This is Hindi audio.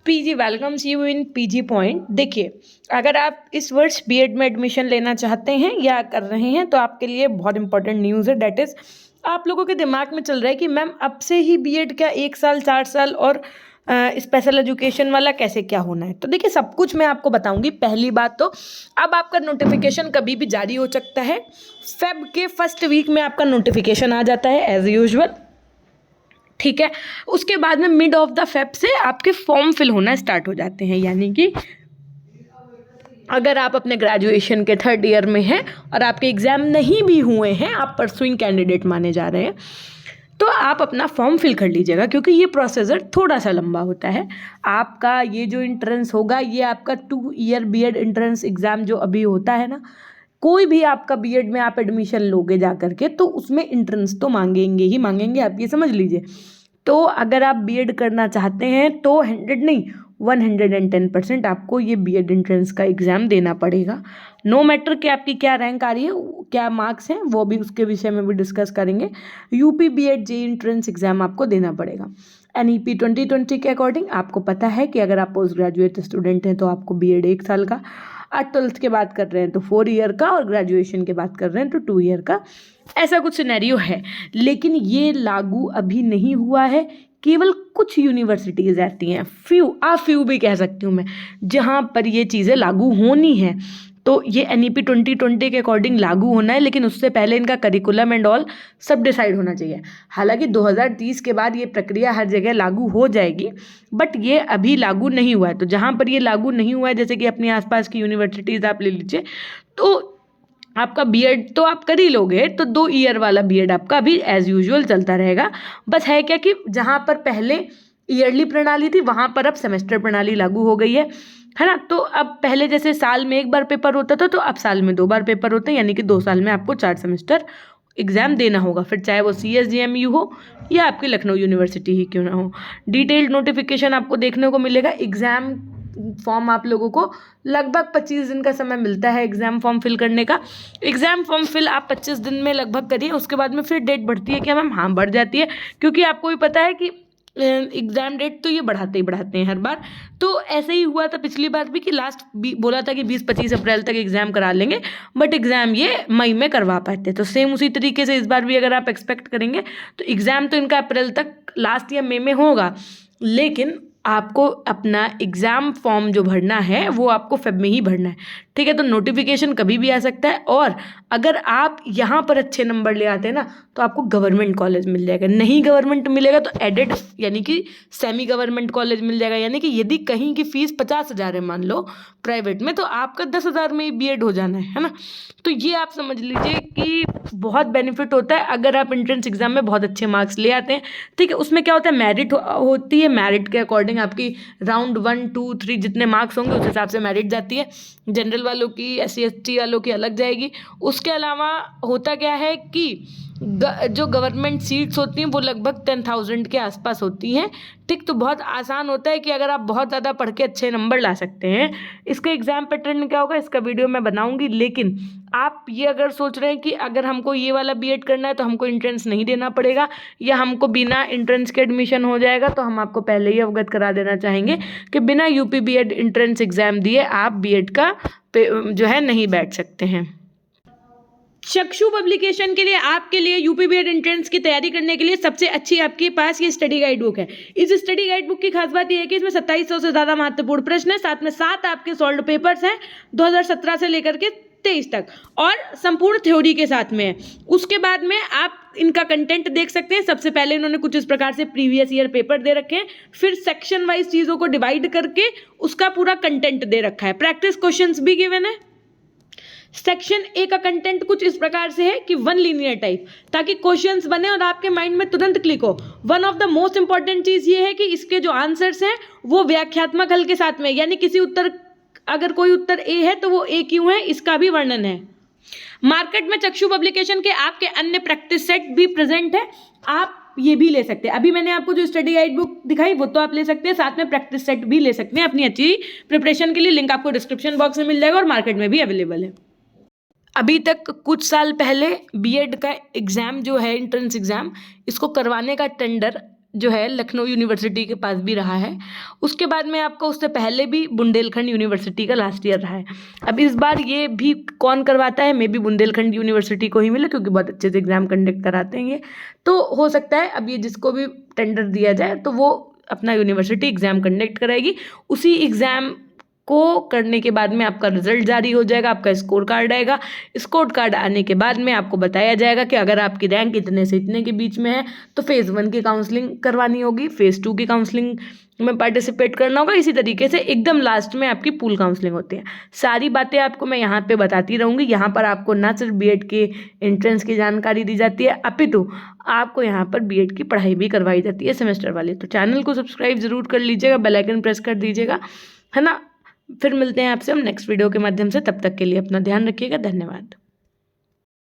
PG welcomes you in PG point. देखिए, अगर आप इस वर्ष बीएड में एडमिशन लेना चाहते हैं या कर रहे हैं तो आपके लिए बहुत इंपॉर्टेंट न्यूज़ है। डेट इज़, आप लोगों के दिमाग में चल रहा है कि मैम अब से ही बीएड क्या 1 साल 4 साल और स्पेशल एजुकेशन वाला कैसे क्या होना है। तो देखिए, सब कुछ मैं आपको बताऊंगी। पहली बात तो अब आपका नोटिफिकेशन कभी भी जारी हो सकता है। फेब के फर्स्ट वीक में आपका नोटिफिकेशन आ जाता है एज यूजुअल, ठीक है। उसके बाद में मिड ऑफ द फेब से आपके फॉर्म फिल होना स्टार्ट हो जाते हैं। यानी कि अगर आप अपने ग्रेजुएशन के 3rd ईयर में हैं और आपके एग्ज़ाम नहीं भी हुए हैं, आप परसुइंग कैंडिडेट माने जा रहे हैं, तो आप अपना फॉर्म फिल कर लीजिएगा, क्योंकि ये प्रोसीजर थोड़ा सा लंबा होता है। आपका ये जो इंट्रेंस होगा, ये आपका 2 ईयर बीएड इंट्रेंस एग्ज़ाम जो अभी होता है ना, कोई भी आपका बीएड में आप एडमिशन लोगे जा करके तो उसमें इंट्रेंस तो मांगेंगे ही मांगेंगे, आप ये समझ लीजिए। तो अगर आप बीएड करना चाहते हैं तो 100 नहीं 110% आपको ये बीएड एंट्रेंस का एग्ज़ाम देना पड़ेगा। नो मैटर कि आपकी क्या रैंक आ रही है, क्या मार्क्स हैं, वो भी उसके विषय में भी डिस्कस करेंगे। यूपी बीएड जे एंट्रेंस एग्ज़ाम आपको देना पड़ेगा। एनईपी 2020 के अकॉर्डिंग आपको पता है कि अगर आप पोस्ट ग्रेजुएट स्टूडेंट हैं तो आपको बीएड 1 साल का, 12th के बात कर रहे हैं तो 4 ईयर का, और ग्रेजुएशन के बात कर रहे हैं तो 2 ईयर का। ऐसा कुछ सिनेरियो है, लेकिन ये लागू अभी नहीं हुआ है। केवल कुछ यूनिवर्सिटीज़ ऐसी हैं, फ्यू भी कह सकती हूँ मैं, जहाँ पर ये चीज़ें लागू होनी है। तो ये एनईपी 2020 के अकॉर्डिंग लागू होना है, लेकिन उससे पहले इनका करिकुलम एंड ऑल सब डिसाइड होना चाहिए। हालांकि 2030 के बाद ये प्रक्रिया हर जगह लागू हो जाएगी, बट ये अभी लागू नहीं हुआ है। तो जहाँ पर ये लागू नहीं हुआ है, जैसे कि अपने आसपास की यूनिवर्सिटीज़ आप ले लीजिए, तो आपका बीएड तो आप कर ही लोगे, तो 2 ईयर वाला बीएड आपका अभी एज यूजुअल चलता रहेगा। बस है क्या कि जहाँ पर पहले ईयरली प्रणाली थी, वहाँ पर अब सेमेस्टर प्रणाली लागू हो गई है ना। तो अब पहले जैसे साल में 1 बार पेपर होता था, तो अब साल में 2 बार पेपर होते हैं, यानी कि 2 साल में आपको 4 सेमेस्टर एग्ज़ाम देना होगा, फिर चाहे वो CSJMU हो या आपकी लखनऊ यूनिवर्सिटी ही क्यों ना हो। डिटेल्ड नोटिफिकेशन आपको देखने को मिलेगा। एग्ज़ाम फॉर्म आप लोगों को लगभग 25 दिन का समय मिलता है एग्ज़ाम फॉर्म फिल करने का। एग्ज़ाम फॉर्म फिल आप 25 दिन में लगभग करिए, उसके बाद में फिर डेट बढ़ती है क्या मैम? हाँ, बढ़ जाती है, क्योंकि आपको भी पता है कि एग्ज़ाम डेट तो ये बढ़ाते ही बढ़ाते हैं हर बार। तो ऐसे ही हुआ था पिछली बार भी कि लास्ट बोला था कि 20-25 अप्रैल तक एग्ज़ाम करा लेंगे, बट एग्ज़ाम ये मई में करवा पाते हैं। तो सेम उसी तरीके से इस बार भी अगर आप एक्सपेक्ट करेंगे तो एग्ज़ाम तो इनका अप्रैल तक लास्ट या मई में होगा, लेकिन आपको अपना एग्ज़ाम फॉर्म जो भरना है वो आपको फेब में ही भरना है, ठीक है। तो नोटिफिकेशन कभी भी आ सकता है, और अगर आप यहाँ पर अच्छे नंबर ले आते हैं ना तो आपको गवर्नमेंट कॉलेज मिल जाएगा। नहीं गवर्नमेंट मिलेगा तो एडेड यानी कि सेमी गवर्नमेंट कॉलेज मिल जाएगा। यानी कि यदि कहीं की फ़ीस 50,000 है मान लो प्राइवेट में, तो आपका 10,000 में ही बीएड हो जाना है ना। तो ये आप समझ लीजिए कि बहुत बेनिफिट होता है अगर आप एंट्रेंस एग्ज़ाम में बहुत अच्छे मार्क्स ले आते हैं, ठीक है। उसमें क्या होता है, मेरिट होती है, मेरिट के अकॉर्डिंग आपकी राउंड 1, 2, 3 जितने मार्क्स होंगे उस हिसाब से मेरिट जाती है। जनरल वालों की, SC ST वालों की अलग जाएगी। उसके अलावा होता क्या है कि जो गवर्नमेंट सीट्स होती हैं वो लगभग 10,000 के आसपास होती हैं, ठीक। तो बहुत आसान होता है कि अगर आप बहुत ज़्यादा पढ़ के अच्छे नंबर ला सकते हैं। इसका एग्ज़ाम पैटर्न क्या होगा इसका वीडियो मैं बनाऊंगी, लेकिन आप ये अगर सोच रहे हैं कि अगर हमको ये वाला बीएड करना है तो हमको इंट्रेंस नहीं देना पड़ेगा या हमको बिना इंट्रेंस के एडमिशन हो जाएगा, तो हम आपको पहले ही अवगत करा देना चाहेंगे कि बिना यूपी बीएड इंट्रेंस एग्ज़ाम दिए आप बीएड का जो है नहीं बैठ सकते हैं। चक्षु पब्लिकेशन के लिए आपके लिए यूपी बीएड एंट्रेंस की तैयारी करने के लिए सबसे अच्छी आपके पास ये स्टडी गाइड बुक है। इस स्टडी गाइड बुक की खास बात यह है कि इसमें 2700 से ज़्यादा महत्वपूर्ण प्रश्न है, साथ में 7 आपके सॉल्व पेपर्स हैं 2017 से लेकर के 23 तक, और संपूर्ण थ्योरी के साथ में है। उसके बाद में आप इनका कंटेंट देख सकते हैं। सबसे पहले इन्होंने कुछ इस प्रकार से प्रीवियस ईयर पेपर दे रखे हैं, फिर सेक्शन वाइज चीज़ों को डिवाइड करके उसका पूरा कंटेंट दे रखा है। प्रैक्टिस क्वेश्चंस भी गिवन है। सेक्शन ए का कंटेंट कुछ इस प्रकार से है कि 1 लीनियर टाइप, ताकि क्वेश्चंस बने और आपके माइंड में तुरंत क्लिक हो। One of the most important चीज़ ये है कि इसके जो आंसर्स हैं वो व्याख्यात्मक हल के साथ में, यानी किसी उत्तर, अगर कोई उत्तर ए है तो वो ए क्यों है इसका भी वर्णन है। मार्केट में चक्षु पब्लिकेशन के आपके अन्य प्रैक्टिस सेट भी प्रेजेंट है, आप ये भी ले सकते हैं। अभी मैंने आपको जो स्टडी गाइड बुक दिखाई वो तो आप ले सकते हैं, साथ में प्रैक्टिस सेट भी ले सकते हैं अपनी अच्छी प्रिपरेशन के लिए। लिंक आपको डिस्क्रिप्शन बॉक्स में मिल जाएगा और मार्केट में भी अवेलेबल है। अभी तक कुछ साल पहले बीएड का एग्ज़ाम जो है एंट्रेंस एग्ज़ाम, इसको करवाने का टेंडर जो है लखनऊ यूनिवर्सिटी के पास भी रहा है। उसके बाद में आपका उससे पहले भी बुंदेलखंड यूनिवर्सिटी का लास्ट ईयर रहा है। अब इस बार ये भी कौन करवाता है, मे बी बुंदेलखंड यूनिवर्सिटी को ही मिले, क्योंकि बहुत अच्छे से एग्ज़ाम कंडक्ट कराते हैं ये। तो हो सकता है अब ये जिसको भी टेंडर दिया जाए तो वो अपना यूनिवर्सिटी एग्ज़ाम कंडक्ट कराएगी। उसी एग्ज़ाम को करने के बाद में आपका रिजल्ट जारी हो जाएगा, आपका स्कोर कार्ड आएगा। स्कोर कार्ड आने के बाद में आपको बताया जाएगा कि अगर आपकी रैंक इतने से इतने के बीच में है तो फेज़ 1 की काउंसलिंग करवानी होगी, फेज़ 2 की काउंसलिंग में पार्टिसिपेट करना होगा। इसी तरीके से एकदम लास्ट में आपकी पूल काउंसलिंग होती है। सारी बातें आपको मैं यहाँ पे बताती रहूँगी। यहाँ पर आपको ना सिर्फ बीएड के एंट्रेंस की जानकारी दी जाती है, अपितु आपको यहाँ पर बीएड की पढ़ाई भी करवाई जाती है सेमेस्टर वाली। तो चैनल को सब्सक्राइब जरूर कर लीजिएगा, बेल आइकन प्रेस कर दीजिएगा, है ना। फिर मिलते हैं आपसे हम नेक्स्ट वीडियो के माध्यम से। तब तक के लिए अपना ध्यान रखिएगा। धन्यवाद।